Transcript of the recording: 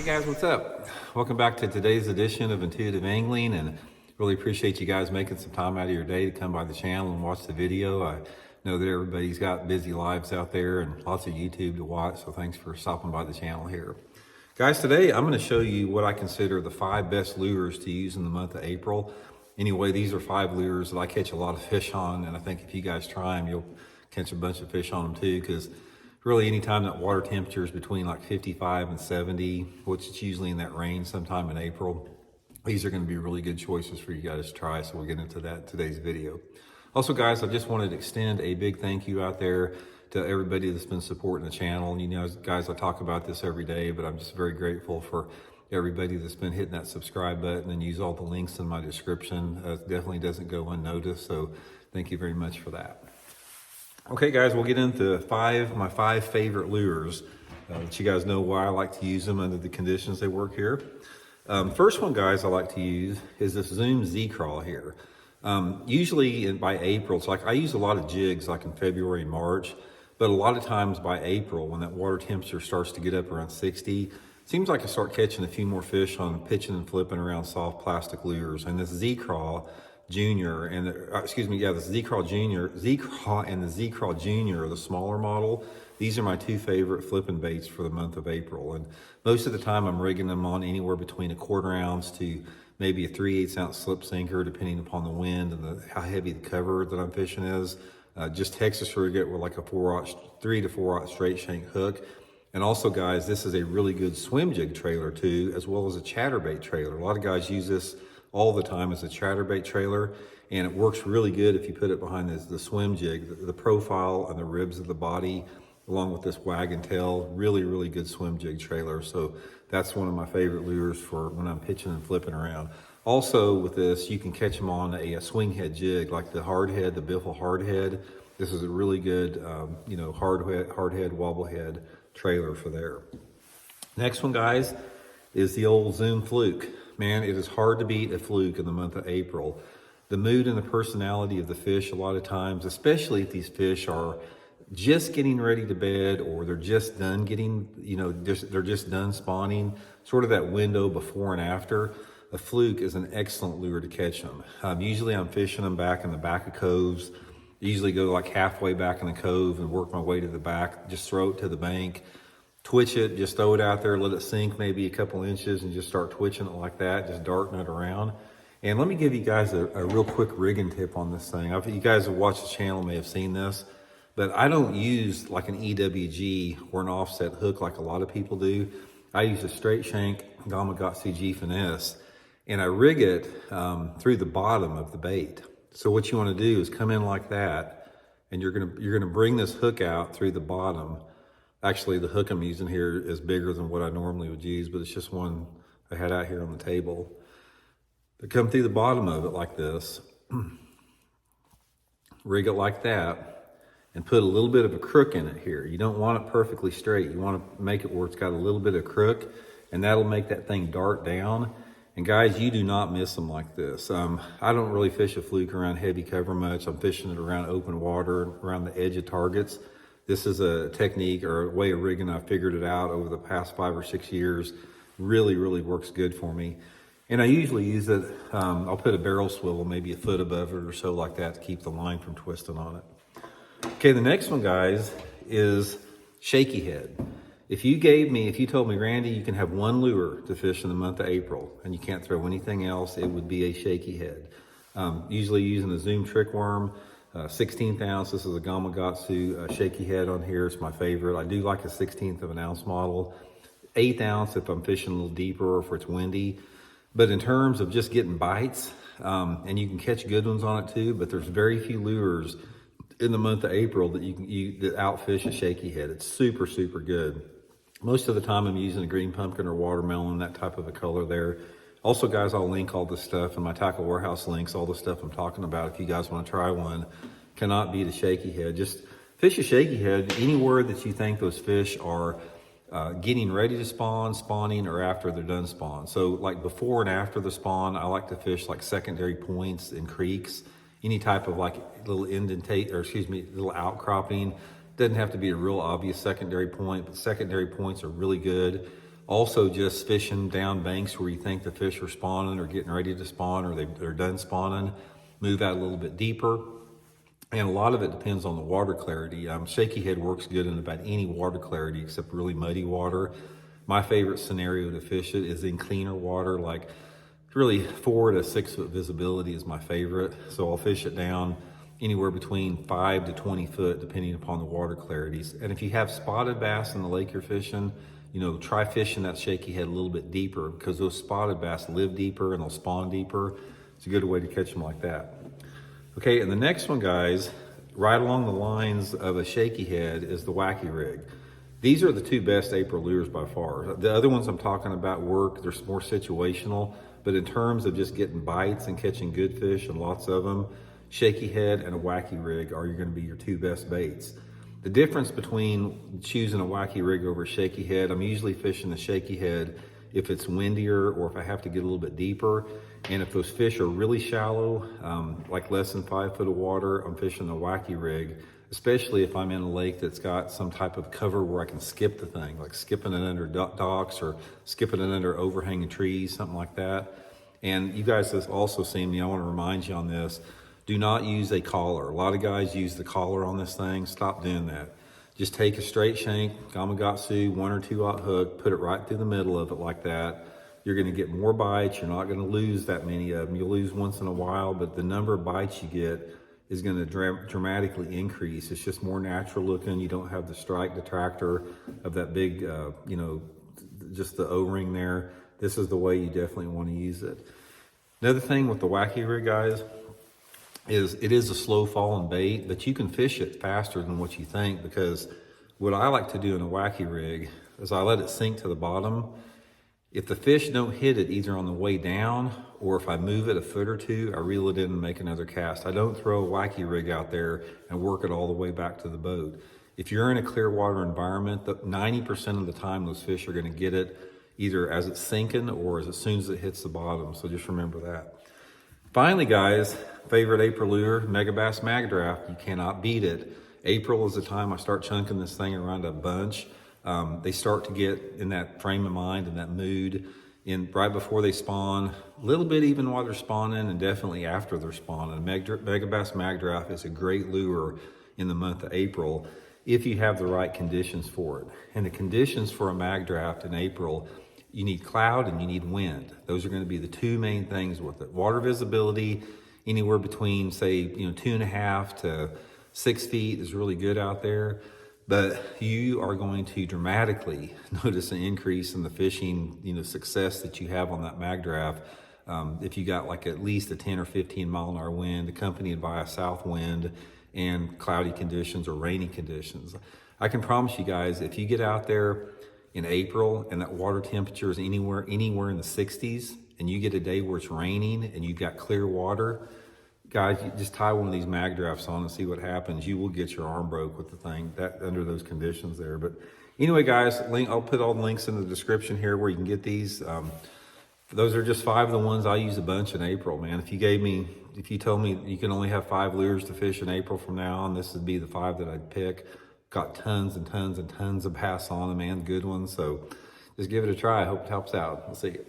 Hey guys, what's up? Welcome back to today's edition of Intuitive Angling, and really appreciate you guys making some time out of your day to come by the channel and watch the video. I know that everybody's got busy lives out there and lots of YouTube to watch, so thanks for stopping by the channel here. Guys, today I'm going to show you what I consider the 5 best lures to use in the month of April. Anyway, these are 5 lures that I catch a lot of fish on, and I think if you guys try them, you'll catch a bunch of fish on them too, because really anytime that water temperature is between like 55 and 70, which is usually in that range sometime in April, these are going to be really good choices for you guys to try. So we'll get into that in today's video. Also guys, I just wanted to extend a big thank you out there to everybody that's been supporting the channel. You know, guys, I talk about this every day, but I'm just very grateful for everybody that's been hitting that subscribe button and use all the links in my description. It definitely doesn't go unnoticed. So thank you very much for that. Okay guys, we'll get into my five favorite lures that you guys know why I like to use them under the conditions they work here. First one, guys, I like to use is this Zoom Z-Crawl here. Usually by April, it's like I use a lot of jigs like in February and March, but a lot of times by April when that water temperature starts to get up around 60, it seems like I start catching a few more fish on pitching and flipping around soft plastic lures. And this Z-Crawl Junior and the Z-Crawl and the Z-Crawl Junior, the smaller model. These are my 2 favorite flipping baits for the month of April. And most of the time I'm rigging them on anywhere between a 1/4 ounce to maybe a 3/8 ounce slip sinker, depending upon the wind and how heavy the cover that I'm fishing is. Just Texas rig it with like a 3 to 4 straight shank hook. And also guys, this is a really good swim jig trailer too, as well as a chatterbait trailer. A lot of guys use this all the time as a chatterbait trailer, and it works really good if you put it behind the swim jig. The profile and the ribs of the body, along with this wagon tail, really good swim jig trailer. So that's one of my favorite lures for when I'm pitching and flipping around. Also with this, you can catch them on a swing head jig, like the hard head, the Biffle hard head. This is a really good, hard head, wobble head trailer for there. Next one, guys, is the old Zoom Fluke. Man, it is hard to beat a Fluke in the month of April. The mood and the personality of the fish a lot of times, especially if these fish are just getting ready to bed or they're just done getting, they're just done spawning, sort of that window before and after, a Fluke is an excellent lure to catch them. Usually I'm fishing them back in the back of coves. I usually go like halfway back in the cove and work my way to the back, just throw it to the bank. Twitch it, just throw it out there, let it sink maybe a couple inches and just start twitching it like that, just darting it around. And let me give you guys a real quick rigging tip on this thing. You guys who watch the channel may have seen this, but I don't use like an EWG or an offset hook like a lot of people do. I use a straight shank Gamakatsu G finesse, and I rig it through the bottom of the bait. So what you want to do is come in like that, and you're gonna bring this hook out through the bottom. Actually, the hook I'm using here is bigger than what I normally would use, but it's just one I had out here on the table. To come through the bottom of it like this, rig it like that, and put a little bit of a crook in it here. You don't want it perfectly straight. You want to make it where it's got a little bit of crook, and that'll make that thing dart down. And guys, you do not miss them like this. I don't really fish a Fluke around heavy cover much. I'm fishing it around open water, around the edge of targets. This is a technique or a way of rigging. I figured it out over the past 5 or 6 years. Really works good for me. And I usually use it, I'll put a barrel swivel maybe a foot above it or so like that to keep the line from twisting on it. Okay, the next one, guys, is Shaky Head. If you told me, Randy, you can have one lure to fish in the month of April and you can't throw anything else, it would be a Shaky Head. Usually using a Zoom trick worm. 16th ounce, this is a Gamakatsu Shaky Head on here. It's my favorite. I do like a 1/16 of an ounce model. 1/8 ounce if I'm fishing a little deeper or if it's windy. But in terms of just getting bites, and you can catch good ones on it too, but there's very few lures in the month of April that that outfish a Shaky Head. It's super good. Most of the time I'm using a green pumpkin or watermelon, that type of a color there. Also, guys, I'll link all this stuff in my Tackle Warehouse links, all the stuff I'm talking about. If you guys want to try one, cannot beat a Shaky Head. Just fish a Shaky Head anywhere that you think those fish are getting ready to spawn, spawning, or after they're done spawn. So like before and after the spawn, I like to fish like secondary points in creeks, any type of like little little outcropping. Doesn't have to be a real obvious secondary point, but secondary points are really good. Also just fishing down banks where you think the fish are spawning or getting ready to spawn, or they're done spawning, move out a little bit deeper. And a lot of it depends on the water clarity. Shaky Head works good in about any water clarity except really muddy water. My favorite scenario to fish it is in cleaner water, like really 4 to 6 foot visibility is my favorite. So I'll fish it down anywhere between 5 to 20 foot, depending upon the water clarities. And if you have spotted bass in the lake you're fishing, try fishing that Shaky Head a little bit deeper, because those spotted bass live deeper and they'll spawn deeper. It's a good way to catch them like that. Okay, and the next one, guys, right along the lines of a Shaky Head, is the wacky rig. These are the 2 best April lures by far. The other ones I'm talking about work, they're more situational, but in terms of just getting bites and catching good fish and lots of them, Shaky Head and a wacky rig are going to be your 2 best baits. The difference between choosing a wacky rig over a Shaky Head, I'm usually fishing the Shaky Head if it's windier or if I have to get a little bit deeper. And if those fish are really shallow, like less than 5 foot of water, I'm fishing a wacky rig, especially if I'm in a lake that's got some type of cover where I can skip the thing, like skipping it under docks or skipping it under overhanging trees, something like that. And you guys have also seen me, I want to remind you on this, do not use a collar. A lot of guys use the collar on this thing. Stop doing that. Just take a straight shank, Gamakatsu, 1 or 2 aught hook, put it right through the middle of it like that. You're going to get more bites. You're not going to lose that many of them. You'll lose once in a while, but the number of bites you get is going to dramatically increase. It's just more natural looking. You don't have the strike detractor of that big, just the O-ring there. This is the way you definitely want to use it. Another thing with the wacky rig, guys, is it is a slow falling bait, but you can fish it faster than what you think, because what I like to do in a wacky rig is I let it sink to the bottom. If the fish don't hit it either on the way down, or if I move it a foot or 2, I reel it in and make another cast. I don't throw a wacky rig out there and work it all the way back to the boat. If you're in a clear water environment, 90% of the time those fish are going to get it either as it's sinking or as soon as it hits the bottom. So just remember that. Finally, guys, favorite April lure, Megabass Magdraft. You cannot beat it. April is the time I start chunking this thing around a bunch. They start to get in that frame of mind and that mood right before they spawn, a little bit even while they're spawning, and definitely after they're spawning. Megabass Magdraft is a great lure in the month of April if you have the right conditions for it. And the conditions for a Magdraft in April, you need cloud and you need wind. Those are going to be the 2 main things with it. Water visibility, anywhere between, say, 2.5 to 6 feet is really good out there. But you are going to dramatically notice an increase in the fishing, success that you have on that Magdraft. If you got like at least a 10 or 15 mile an hour wind accompanied by a south wind and cloudy conditions or rainy conditions. I can promise you guys, if you get out there in April and that water temperature is anywhere in the 60s, and you get a day where it's raining and you've got clear water, guys, you just tie one of these Magdrafts on and see what happens. You will get your arm broke with the thing under those conditions there. But anyway, guys, I'll put all the links in the description here where you can get these. Those are just 5 of the ones I use a bunch in April, man. If you told me you can only have 5 lures to fish in April from now on, this would be the 5 that I'd pick. Got tons and tons and tons of bass on them, man, good ones. So just give it a try. I hope it helps out. We'll see you.